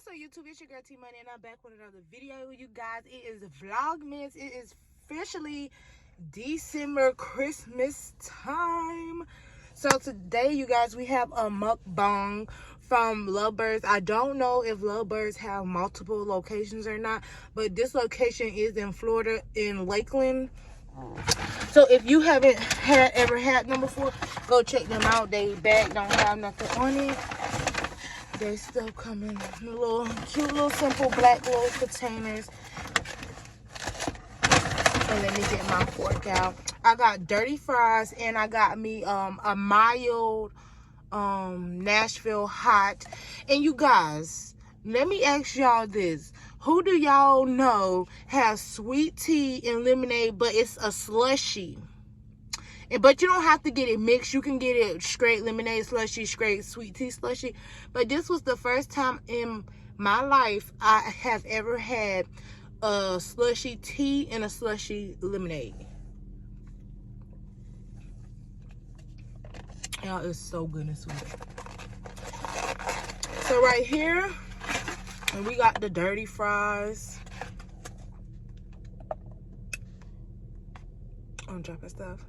What's up, YouTube? It's your girl T Money, and I'm back with another video. You guys, it is Vlogmas. It is officially December, Christmas time. So today, you guys, we have a mukbang from Lovebirds. I don't know if Lovebirds have multiple locations or not, but this location is in Florida, in Lakeland. So if you haven't ever had them before, go check them out. They bag don't have nothing on it. They still come in little cute little simple black little containers. And let me get my fork out. I got dirty fries and I got me a mild Nashville hot. And you guys, let me ask y'all this. Who do y'all know has sweet tea and lemonade, but it's a slushy? But you don't have to get it mixed. You can get it straight lemonade slushy, straight sweet tea slushy. But this was the first time in my life I have ever had a slushy tea and a slushy lemonade. Y'all, it's so good and sweet. So right here, and we got the dirty fries. I'm dropping stuff.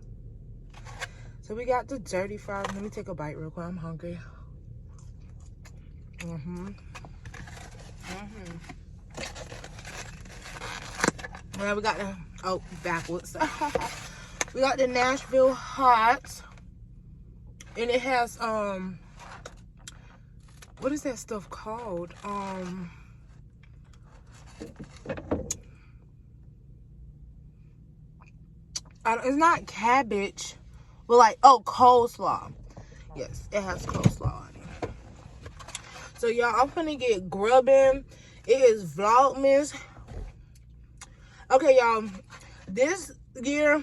So we got the dirty fries. Let me take a bite real quick. I'm hungry. Now we got the, oh, backwards. We got the Nashville hot. And it has, what is that stuff called? It's not cabbage. But like, oh, coleslaw. Yes, it has coleslaw on it. So y'all, I'm finna get grubbing. It is Vlogmas. Okay, y'all. This year,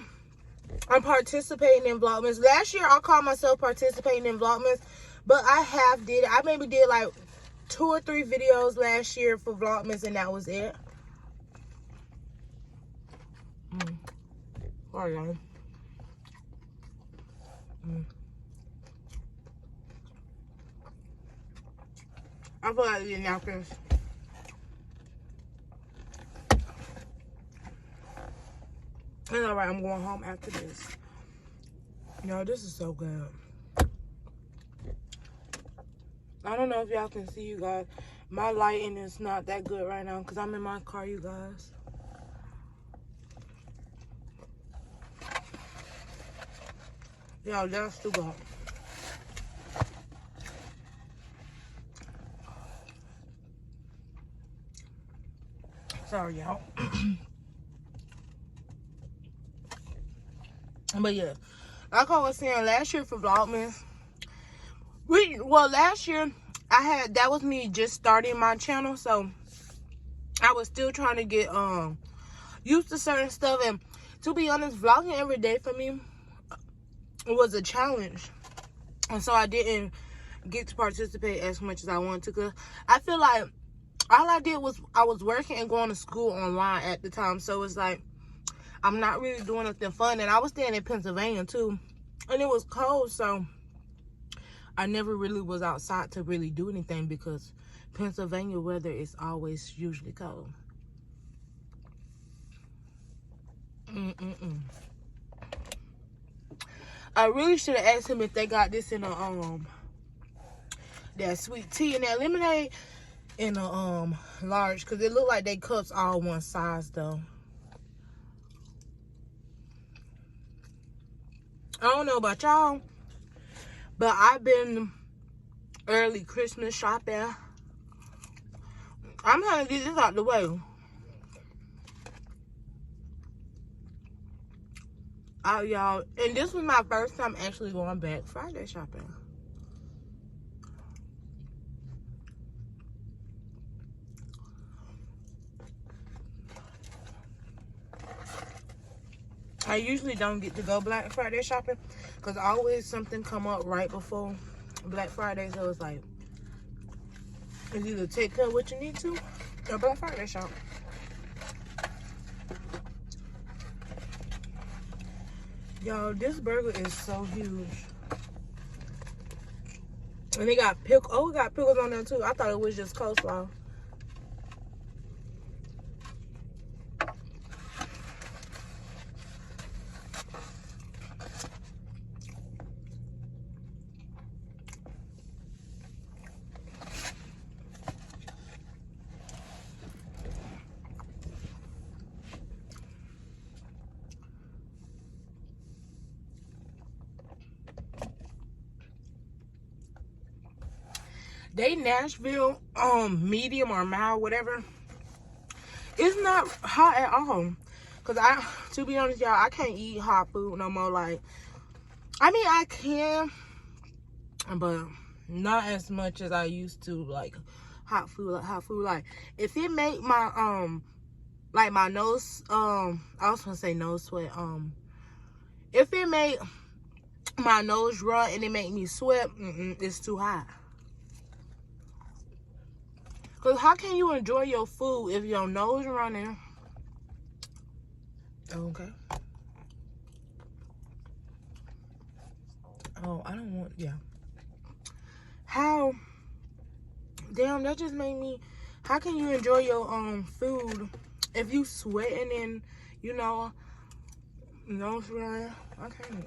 I'm participating in Vlogmas. Last year, I called myself participating in Vlogmas. But I maybe did like 2 or 3 videos last year for Vlogmas, and that was it. Sorry, y'all. I feel like eating napkins. And alright, I'm going home after this. Yo, this is so good. I don't know if y'all can see, you guys. My lighting is not that good right now because I'm in my car, you guys. Yo, that's too good. Sorry, y'all. But yeah, like I was saying, last year for Vlogmas, last year that was me just starting my channel, so I was still trying to get used to certain stuff. And to be honest, vlogging every day for me was a challenge, and so I didn't get to participate as much as I wanted to, because I feel like all I did was I was working and going to school online at the time, so it's like I'm not really doing nothing fun. And I was staying in Pennsylvania too, and it was cold, so I never really was outside to really do anything, because Pennsylvania weather is always usually cold. I really should have asked him if they got this in a that sweet tea and that lemonade in a large, because it looked like they cups all one size though. I don't know about y'all, but I've been early Christmas shopping. I'm trying to get this out the way. Y'all, and this was my first time actually going Black Friday shopping. I usually don't get to go Black Friday shopping because always something come up right before Black Friday, so it's like it's either take care of what you need to or Black Friday shop. Y'all, this burger is so huge. And they got pickles. Oh, we got pickles on there too. I thought it was just coleslaw. They Nashville medium or mild, whatever. It's not hot at all. Cause to be honest, y'all, I can't eat hot food no more. Like, I mean, I can, but not as much as I used to. Like, hot food. Like, if it make my like my nose, I was gonna say nose sweat. If it make my nose run and it make me sweat, it's too hot. Cause how can you enjoy your food if your nose running? Okay. Oh, I don't want, yeah. How, damn, that just made me, how can you enjoy your food if you sweating and, you know, nose running? I can't.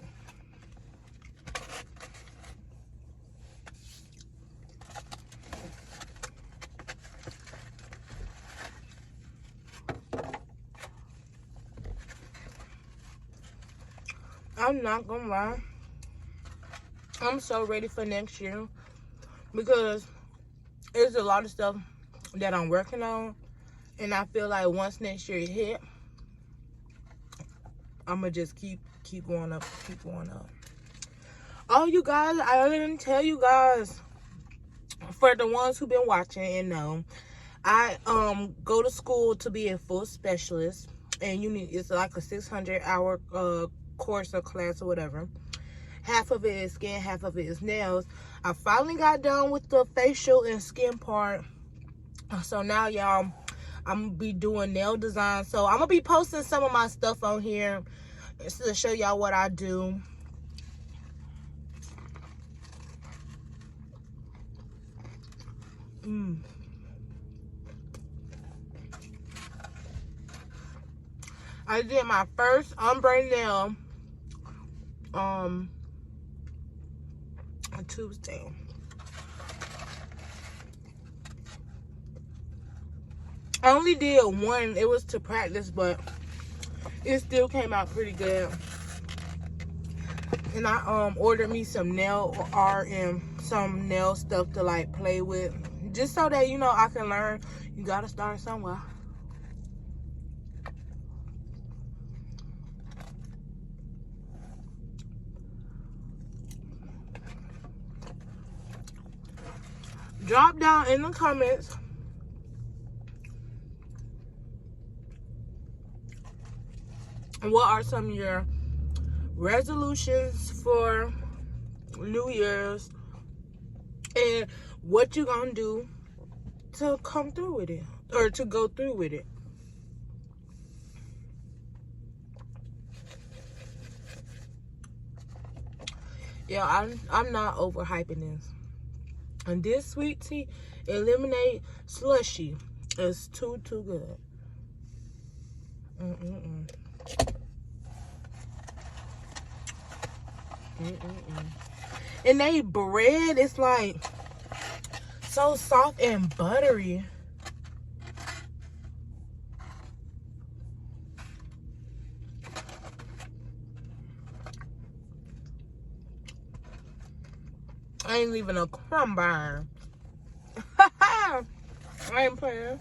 I'm not gonna lie. I'm so ready for next year because there's a lot of stuff that I'm working on, and I feel like once next year hit, I'm gonna just keep going up, keep going up. Oh, you guys, I didn't tell you guys. For the ones who've been watching and know, I go to school to be a food specialist, and it's like a 600-hour course or class or whatever. Half of it is skin, half of it is nails. I finally got done with the facial and skin part. So now, y'all, I'm gonna be doing nail design. So I'm gonna be posting some of my stuff on here to show y'all what I do. I did my first ombre nail on Tuesday. I only did one. It was to practice, but it still came out pretty good. And I ordered me some nail art and some nail stuff to like play with, just so that, you know, I can learn. You gotta start somewhere. Drop down in the comments what are some of your resolutions for New Year's and what you gonna do to come through with it, or to go through with it. Yeah, I'm not overhyping this. And this sweet tea eliminate slushy is too good. And they bread is like so soft and buttery. I ain't leaving a crumb behind. I ain't playing.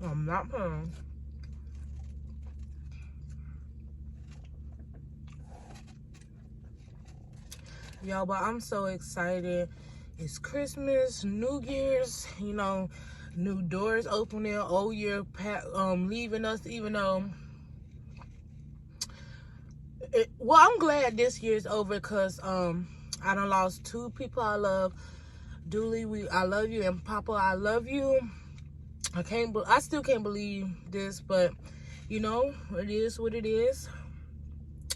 I'm not playing. Y'all, but I'm so excited. It's Christmas, New Year's, you know, new doors opening, old year leaving us, even though well, I'm glad this year's over because I done lost 2 people I love. Dooley, I love you, and Papa, I love you. I still can't believe this, but you know, it is what it is.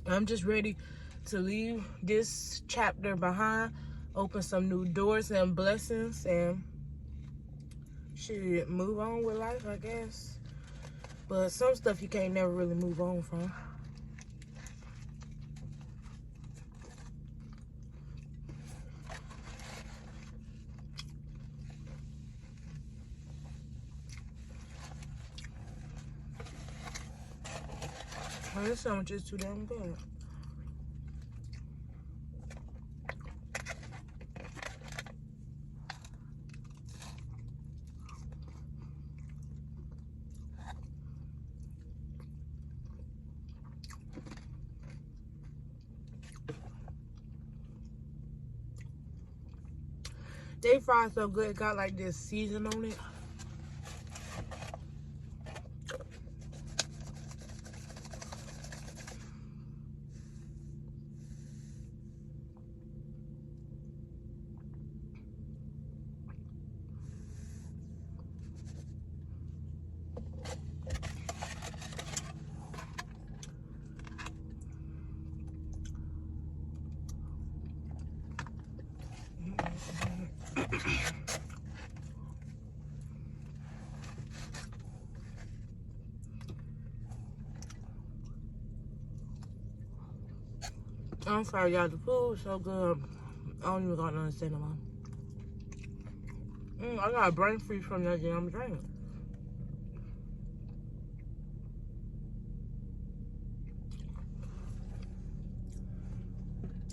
I'm just ready to leave this chapter behind, open some new doors and blessings, and shit, move on with life, I guess. But some stuff you can't never really move on from. this sandwich is too damn good. They fried so good, it got like this season on it. I'm sorry, y'all. The food is so good. I don't even got nothing to say no more. I got a brain freeze from that damn drink.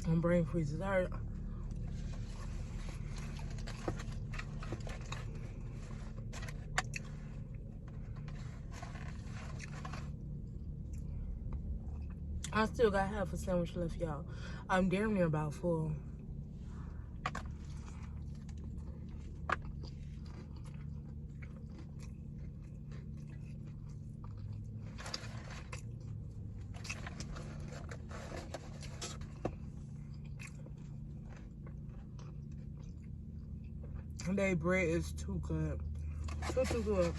My brain freezes hurt. I still got half a sandwich left, y'all. I'm damn near about full. And that bread is too good. Too good.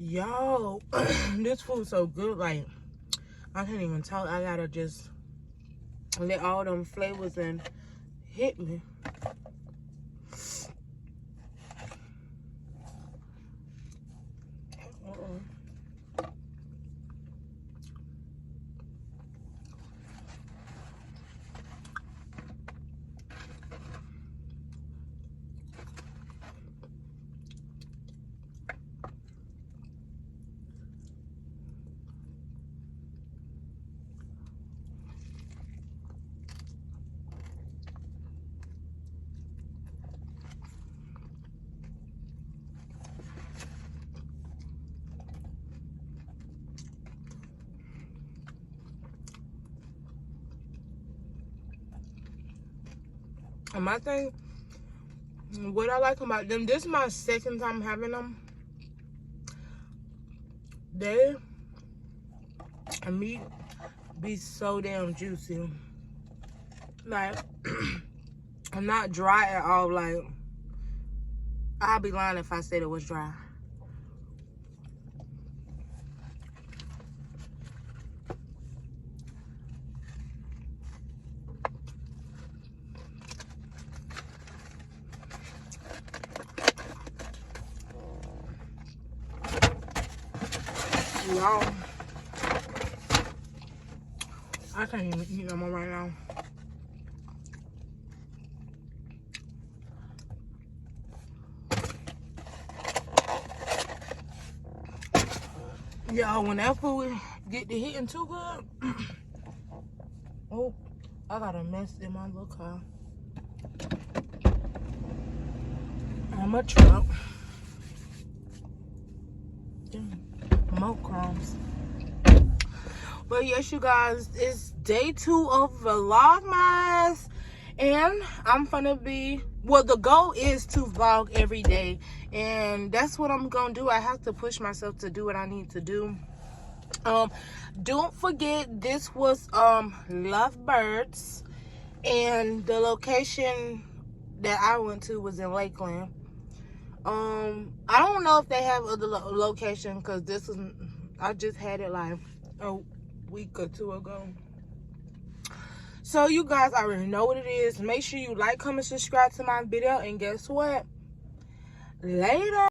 Yo, this food's so good, like, I can't even talk. I gotta just let all them flavors in hit me. And my thing, what I like about them, this is my second time having them. They meat be so damn juicy. Like, I'm not dry at all. Like, I'll be lying if I said it was dry. Y'all, I can't even eat no more right now. Y'all, when that food get to hitting too good, oh, I got a mess in my little car. I'm a truck. More crumbs. But yes, you guys, it's day 2 of Vlogmas, and I'm gonna be, well, the goal is to vlog every day, and that's what I'm gonna do. I have to push myself to do what I need to do. Don't forget, this was Lovebirds, and the location that I went to was in Lakeland. I don't know if they have other location, because this is, I just had it like a week or two ago. So you guys already know what it is. Make sure you like, comment, subscribe to my video, and guess what? Later.